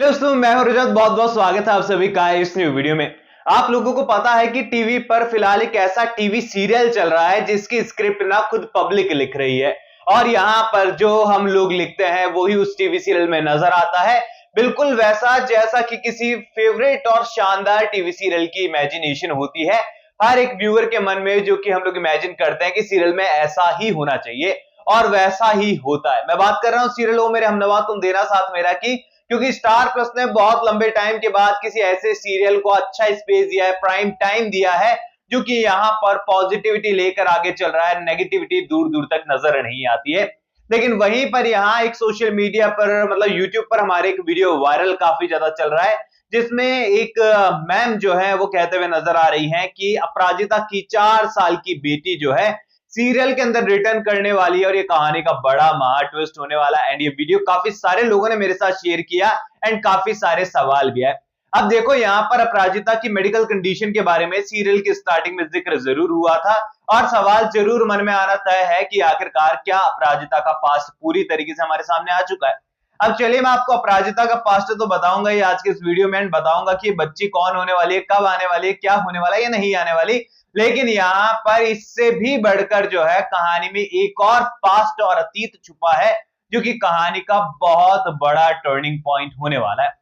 दोस्तों, मैं हूं रजत। बहुत बहुत स्वागत है आप सभी का इस न्यू वीडियो में। आप लोगों को पता है कि टीवी पर फिलहाल एक ऐसा टीवी सीरियल चल रहा है जिसकी स्क्रिप्ट ना खुद पब्लिक लिख रही है, और यहाँ पर जो हम लोग लिखते हैं वही उस टीवी सीरियल में नजर आता है। बिल्कुल वैसा जैसा कि किसी फेवरेट और शानदार टीवी सीरियल की इमेजिनेशन होती है हर एक व्यूअर के मन में, जो कि हम लोग इमेजिन करते हैं कि सीरियल में ऐसा ही होना चाहिए और वैसा ही होता है। मैं बात कर रहा हूं सीरियल ओ मेरे हमनवा तुम देना साथ मेरा की, क्योंकि स्टार प्लस ने बहुत लंबे टाइम के बाद किसी ऐसे सीरियल को अच्छा स्पेस दिया है, प्राइम टाइम दिया है, जो कि यहां पर पॉजिटिविटी लेकर आगे चल रहा है। नेगेटिविटी दूर दूर तक नजर नहीं आती है। लेकिन वहीं पर यहाँ एक सोशल मीडिया पर मतलब यूट्यूब पर हमारे एक वीडियो वायरल काफी ज्यादा चल रहा है, जिसमें एक मैम जो है वो कहते हुए नजर आ रही हैं कि अपराजिता की 4 साल की बेटी जो है सीरियल के अंदर रिटर्न करने वाली है, और ये कहानी का बड़ा महा ट्विस्ट होने वाला है। एंड ये वीडियो काफी सारे लोगों ने मेरे साथ शेयर किया एंड काफी सारे सवाल भी है। अब देखो, यहाँ पर अपराजिता की मेडिकल कंडीशन के बारे में सीरियल की स्टार्टिंग में जिक्र जरूर हुआ था, और सवाल जरूर मन में आना तय है कि आखिरकार क्या अपराजिता का पास्ट पूरी तरीके से हमारे सामने आ चुका है। अब चलिए, मैं आपको अपराजिता का पास्ट तो बताऊंगा ही आज के इस वीडियो में, बताऊंगा कि बच्ची कौन होने वाली है, कब आने वाली है, क्या होने वाला है या नहीं आने वाली। लेकिन यहाँ पर इससे भी बढ़कर जो है कहानी में एक और पास्ट और अतीत छुपा है, जो कि कहानी का बहुत बड़ा टर्निंग पॉइंट होने वाला है।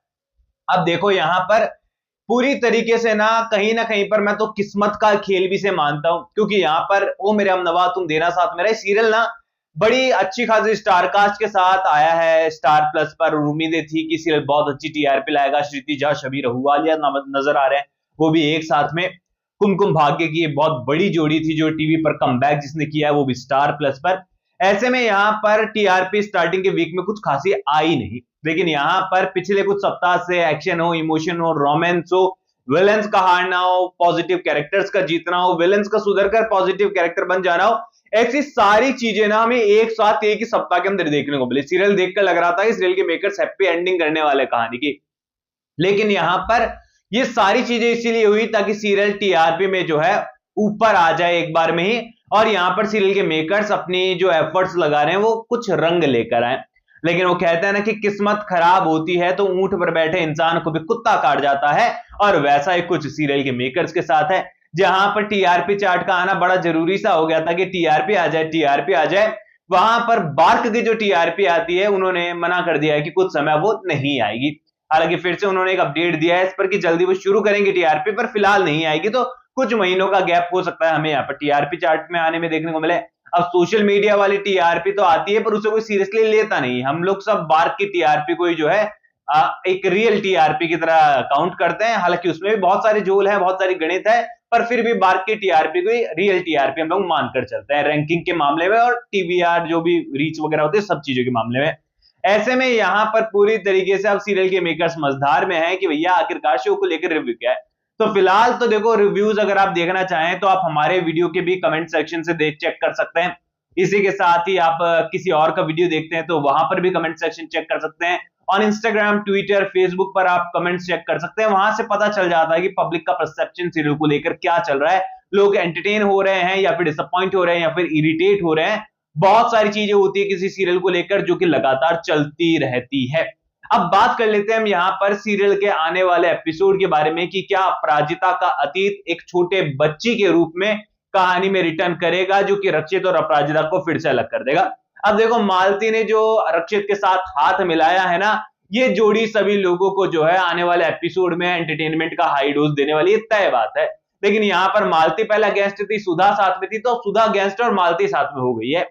अब देखो, यहाँ पर पूरी तरीके से ना कहीं पर मैं तो किस्मत का खेल भी से मानता हूं, क्योंकि यहाँ पर ओ मेरे हमनवा तुम देना साथ मेरा सीरियल ना बड़ी अच्छी खासी स्टार कास्ट के साथ आया है स्टार प्लस पर। उम्मीदें थी कि सीरियल बहुत अच्छी टीआरपी लाएगा। श्रुति झा, शबीर अहूवालिया नजर आ रहे हैं, वो भी एक साथ में। कुमकुम भाग्य की बहुत बड़ी जोड़ी थी जो टीवी पर कमबैक जिसने किया है, वो भी स्टार प्लस पर। ऐसे में यहाँ पर टीआरपी स्टार्टिंग के वीक में कुछ खासी आई नहीं, लेकिन यहाँ पर पिछले कुछ सप्ताह से एक्शन हो, इमोशन हो, रोमांस हो, विलेंस का हारना हो, पॉजिटिव कैरेक्टर्स का जीतना हो, विलेंस का सुधरकर पॉजिटिव कैरेक्टर बन जाना हो, ऐसी सारी चीजें ना हमें एक साथ एक ही सप्ताह के अंदर देखने को मिली। सीरियल देखकर लग रहा था कि सीरियल के मेकर्स हैप्पी एंडिंग करने वाले कहानी की, लेकिन यहाँ पर ये सारी चीजें इसीलिए हुई ताकि सीरियल टीआरपी में जो है ऊपर आ जाए एक बार में ही, और यहाँ पर सीरियल के मेकर्स अपनी जो एफर्ट्स लगा रहे हैं वो कुछ रंग लेकर आए। लेकिन वो कहते हैं ना कि किस्मत खराब होती है तो ऊंट पर बैठे इंसान को भी कुत्ता काट जाता है, और वैसा ही कुछ सीरियल के मेकर्स के साथ है, जहां पर टीआरपी चार्ट का आना बड़ा जरूरी सा हो गया था कि टीआरपी आ जाए, टीआरपी आ जाए। वहां पर बार्क की जो टीआरपी आती है उन्होंने मना कर दिया है कि कुछ समय वो नहीं आएगी। हालांकि फिर से उन्होंने एक अपडेट दिया है इस पर कि जल्दी वो शुरू करेंगे टीआरपी, पर फिलहाल नहीं आएगी, तो कुछ महीनों का गैप हो सकता है हमें यहाँ पर टीआरपी चार्ट में आने में देखने को मिले। अब सोशल मीडिया वाली टीआरपी तो आती है पर उसे कोई सीरियसली लेता नहीं। हम लोग सब बार्क की टीआरपी को ही जो है एक रियल टीआरपी की तरह काउंट करते हैं। हालांकि उसमें भी बहुत सारे झोल है, बहुत सारी गणित है, पर फिर भी बार्क की टीआरपी को ही रियल टीआरपी हम लोग मानकर चलते हैं रैंकिंग के मामले में, और टीवीआर जो भी रीच वगैरह होते हैं सब चीजों के मामले में। ऐसे में यहाँ पर पूरी तरीके से अब सीरियल के मेकर्स मझधार में है कि भैया आखिरकार शो को लेकर रिव्यू क्या है। तो फिलहाल तो देखो, रिव्यूज अगर आप देखना चाहें तो आप हमारे वीडियो के भी कमेंट सेक्शन से देख चेक कर सकते हैं। इसी के साथ ही आप किसी और का वीडियो देखते हैं तो वहां पर भी कमेंट सेक्शन चेक कर सकते हैं। और इंस्टाग्राम, ट्विटर, फेसबुक पर आप कमेंट्स चेक कर सकते हैं। वहां से पता चल जाता है कि पब्लिक का परसेप्शन सीरियल को लेकर क्या चल रहा है। लोग एंटरटेन हो रहे हैं या फिर डिसअपॉइंट हो रहे हैं या फिर इरिटेट हो रहे हैं। बहुत सारी चीजें होती है किसी सीरियल को लेकर जो कि लगातार चलती रहती है। अब बात कर लेते हैं हम यहाँ पर सीरियल के आने वाले एपिसोड के बारे में कि क्या अपराजिता का अतीत एक छोटे बच्ची के रूप में कहानी में रिटर्न करेगा, जो कि रक्षित और अपराजिता को फिर से अलग कर देगा। अब देखो, मालती ने जो रक्षित के साथ हाथ मिलाया है ना, ये जोड़ी सभी लोगों को जो है आने वाले एपिसोड में एंटरटेनमेंट का हाई डोज देने वाली है, तय बात है। लेकिन यहाँ पर मालती पहले अगेंस्ट थी, सुधा साथ में थी, तो सुधा अगेंस्ट और मालती साथ में हो गई है।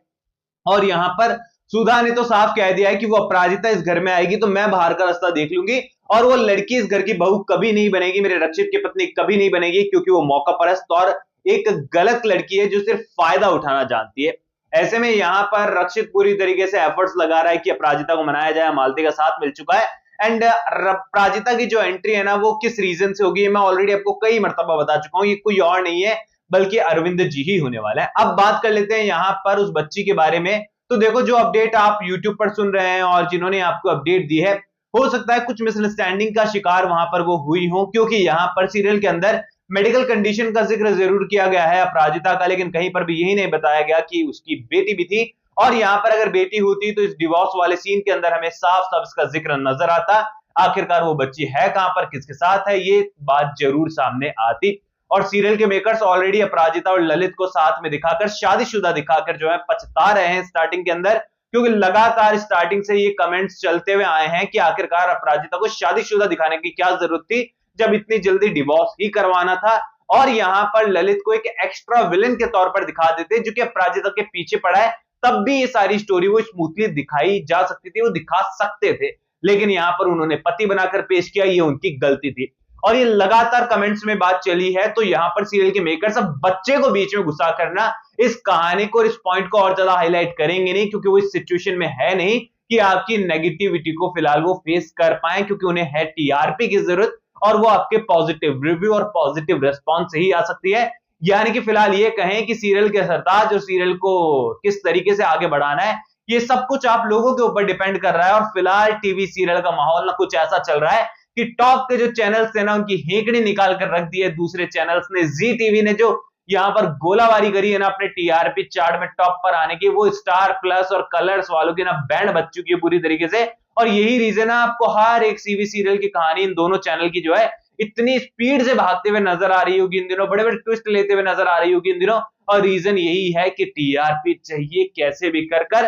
और यहाँ पर सुधा ने तो साफ कह दिया है कि वो अपराजिता इस घर में आएगी तो मैं बाहर का रास्ता देख लूंगी, और वो लड़की इस घर की बहू कभी नहीं बनेगी, मेरे रक्षित की पत्नी कभी नहीं बनेगी, क्योंकि वो मौका परस्त और एक गलत लड़की है जो सिर्फ फायदा उठाना जानती है। ऐसे में यहाँ पर रक्षित पूरी तरीके से एफर्ट्स लगा रहा है कि अपराजिता को मनाया जाए। मालती का साथ मिल चुका है, एंड अपराजिता की जो एंट्री है ना वो किस रीजन से होगी मैं ऑलरेडी आपको कई मर्तबा बता चुका हूं। ये कोई और नहीं है बल्कि अरविंद जी ही होने वाला है। अब बात कर लेते हैं यहाँ पर उस बच्ची के बारे में। तो देखो, जो अपडेट आप YouTube पर सुन रहे हैं और जिन्होंने आपको अपडेट दी है, हो सकता है कुछ मिसअंडरस्टैंडिंग का शिकार वहां पर वो हुई हो, क्योंकि यहाँ पर सीरियल के अंदर मेडिकल कंडीशन का जिक्र जरूर किया गया है अपराजिता का, लेकिन कहीं पर भी यही नहीं बताया गया कि उसकी बेटी भी थी। और यहाँ पर अगर बेटी होती तो इस डिवोर्स वाले सीन के अंदर हमें साफ साफ इसका जिक्र नजर आता। आखिरकार वो बच्ची है कहां पर, किसके साथ है, ये बात जरूर सामने आती। और सीरियल के मेकर्स ऑलरेडी अपराजिता और ललित को साथ में दिखाकर, शादीशुदा दिखाकर जो है पछता रहे हैं स्टार्टिंग के अंदर, क्योंकि लगातार स्टार्टिंग से ये कमेंट्स चलते हुए आए हैं कि आखिरकार अपराजिता को शादीशुदा दिखाने की क्या जरूरत थी जब इतनी जल्दी डिवोर्स ही करवाना था। और यहां पर ललित को एक एक्स्ट्रा विलेन के तौर पर दिखा देते जो कि अपराजिता के पीछे पड़ा है, तब भी ये सारी स्टोरी वो स्मूथली दिखाई जा सकती थी, वो दिखा सकते थे, लेकिन यहां पर उन्होंने पति बनाकर पेश किया, ये उनकी गलती थी। और ये लगातार कमेंट्स में बात चली है, तो यहां पर सीरियल के मेकर्स अब बच्चे को बीच में घुसा करना इस कहानी को, इस पॉइंट को और ज्यादा हाईलाइट करेंगे नहीं, क्योंकि वो इस सिचुएशन में है नहीं कि आपकी नेगेटिविटी को फिलहाल वो फेस कर पाए, क्योंकि उन्हें है टीआरपी की जरूरत और वो आपके पॉजिटिव रिव्यू और पॉजिटिव रेस्पॉन्स से ही आ सकती है। यानी कि फिलहाल ये कहें कि सीरियल के सरताज और सीरियल को किस तरीके से आगे बढ़ाना है, ये सब कुछ आप लोगों के ऊपर डिपेंड कर रहा है। और फिलहाल टीवी सीरियल का माहौल ना कुछ ऐसा चल रहा है कि टॉप के जो चैनल्स थे ना, उनकी हेकड़ी निकाल कर रख दी है दूसरे चैनल्स ने। जी टीवी ने जो यहां पर गोलाबारी करी है ना अपने टीआरपी चार्ट में टॉप पर आने की, वो स्टार प्लस और कलर्स वालों की ना बैंड बज चुकी है पूरी तरीके से। और यही रीजन है आपको हर एक सीवी सीरियल की कहानी इन दोनों चैनल की जो है इतनी स्पीड से भागते हुए नजर आ रही होगी इन दिनों, बड़े बड़े ट्विस्ट लेते हुए नजर आ रही होगी इन दिनों। और रीजन यही है कि टीआरपी चाहिए कैसे भी कर कर,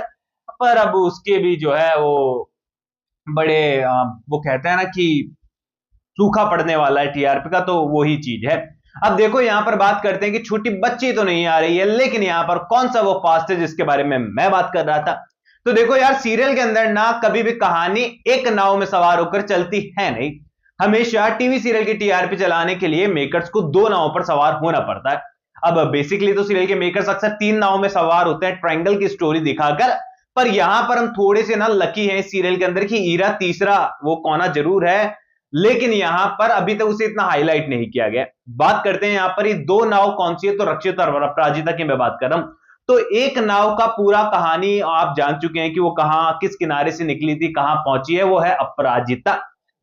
पर अब उसके भी जो है वो बड़े वो कहते हैं ना कि सूखा पड़ने वाला है टीआरपी का, तो वही चीज है। अब देखो यहां पर बात करते हैं कि छोटी बच्ची तो नहीं आ रही है, लेकिन यहां पर कौन सा वो पास्ट है जिसके बारे में मैं बात कर रहा था। तो देखो यार, सीरियल के अंदर ना कभी भी कहानी एक नाव में सवार होकर चलती है नहीं, हमेशा टीवी सीरियल की टीआरपी चलाने के लिए मेकर्स को दो नावों पर सवार होना पड़ता है। अब बेसिकली तो सीरियल के मेकर्स अक्सर तीन नावों में सवार होते हैं ट्रायंगल की स्टोरी दिखाकर, पर यहां पर हम थोड़े से ना लकी हैं सीरियल के अंदर की ईरा तीसरा वो कोना जरूर है, लेकिन यहां पर अभी तक उसे इतना हाईलाइट नहीं किया गया। बात करते हैं यहां पर ये दो नाव कौन सी है, तो रक्षित और अपराजिता की मैं बात कर रहा हूं। तो एक नाव का पूरा कहानी आप जान चुके हैं कि वो कहां किस किनारे से निकली थी, कहां पहुंची है, वो है अपराजिता।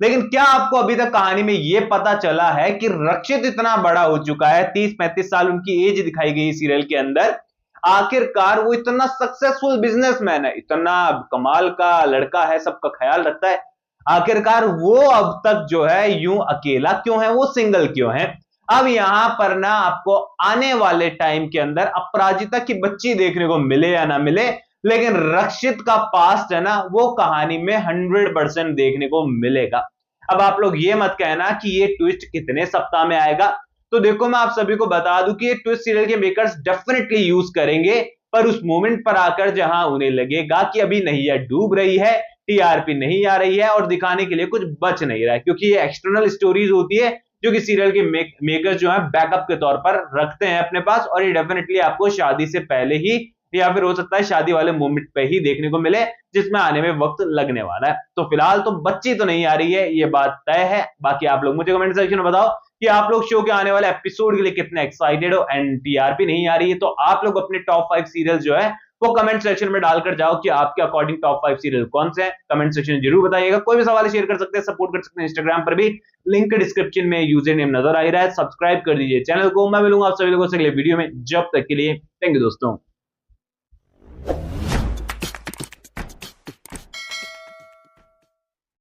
लेकिन क्या आपको अभी तक कहानी में यह पता चला है कि रक्षित इतना बड़ा हो चुका है, 30-35 साल उनकी एज दिखाई गई सीरियल के अंदर, आखिरकार वो इतना सक्सेसफुल बिजनेसमैन है, इतना कमाल का लड़का है, सबका ख्याल रखता है, आखिरकार वो अब तक जो है यूं अकेला क्यों है, वो सिंगल क्यों है। अब यहां पर ना आपको आने वाले टाइम के अंदर अपराजिता की बच्ची देखने को मिले या ना मिले, लेकिन रक्षित का पास्ट है ना वो कहानी में 100% देखने को मिलेगा। अब आप लोग ये मत कहना कि ये ट्विस्ट कितने सप्ताह में आएगा, तो देखो मैं आप सभी को बता दूं कि ये ट्विस्ट सीरियल के मेकर्स डेफिनेटली यूज करेंगे, पर उस मोमेंट पर आकर जहां उन्हें लगेगा कि अभी नैया डूब रही है, टीआरपी नहीं आ रही है और दिखाने के लिए कुछ बच नहीं रहा है, क्योंकि ये एक्सटर्नल स्टोरीज होती है जो कि सीरियल के मेकर्स जो है बैकअप के तौर पर रखते हैं अपने पास, और ये डेफिनेटली आपको शादी से पहले ही या फिर हो सकता है शादी वाले मोमेंट पे ही देखने को मिले, जिसमें आने में वक्त लगने वाला है। तो फिलहाल तो बच्ची तो नहीं आ रही है, ये बात तय है। बाकी आप लोग मुझे कमेंट सेक्शन में बताओ कि आप लोग शो के आने वाले एपिसोड के लिए कितने एक्साइटेड हो, एंड टीआरपी नहीं आ रही है तो आप लोग अपने टॉप 5 सीरियल जो है वो कमेंट सेक्शन में डालकर जाओ कि आपके अकॉर्डिंग टॉप 5 सीरियल कौन से हैं, कमेंट सेक्शन में जरूर बताइएगा। कोई भी सवाल शेयर कर सकते हैं, सपोर्ट कर सकते हैं इंस्टाग्राम पर भी, लिंक डिस्क्रिप्शन में यूजर नेम नजर आ रहा है, सब्सक्राइब कर दीजिए चैनल को। मैं मिलूंगा आप सभी लोगों से अगले वीडियो में, जब तक के लिए थैंक यू दोस्तों।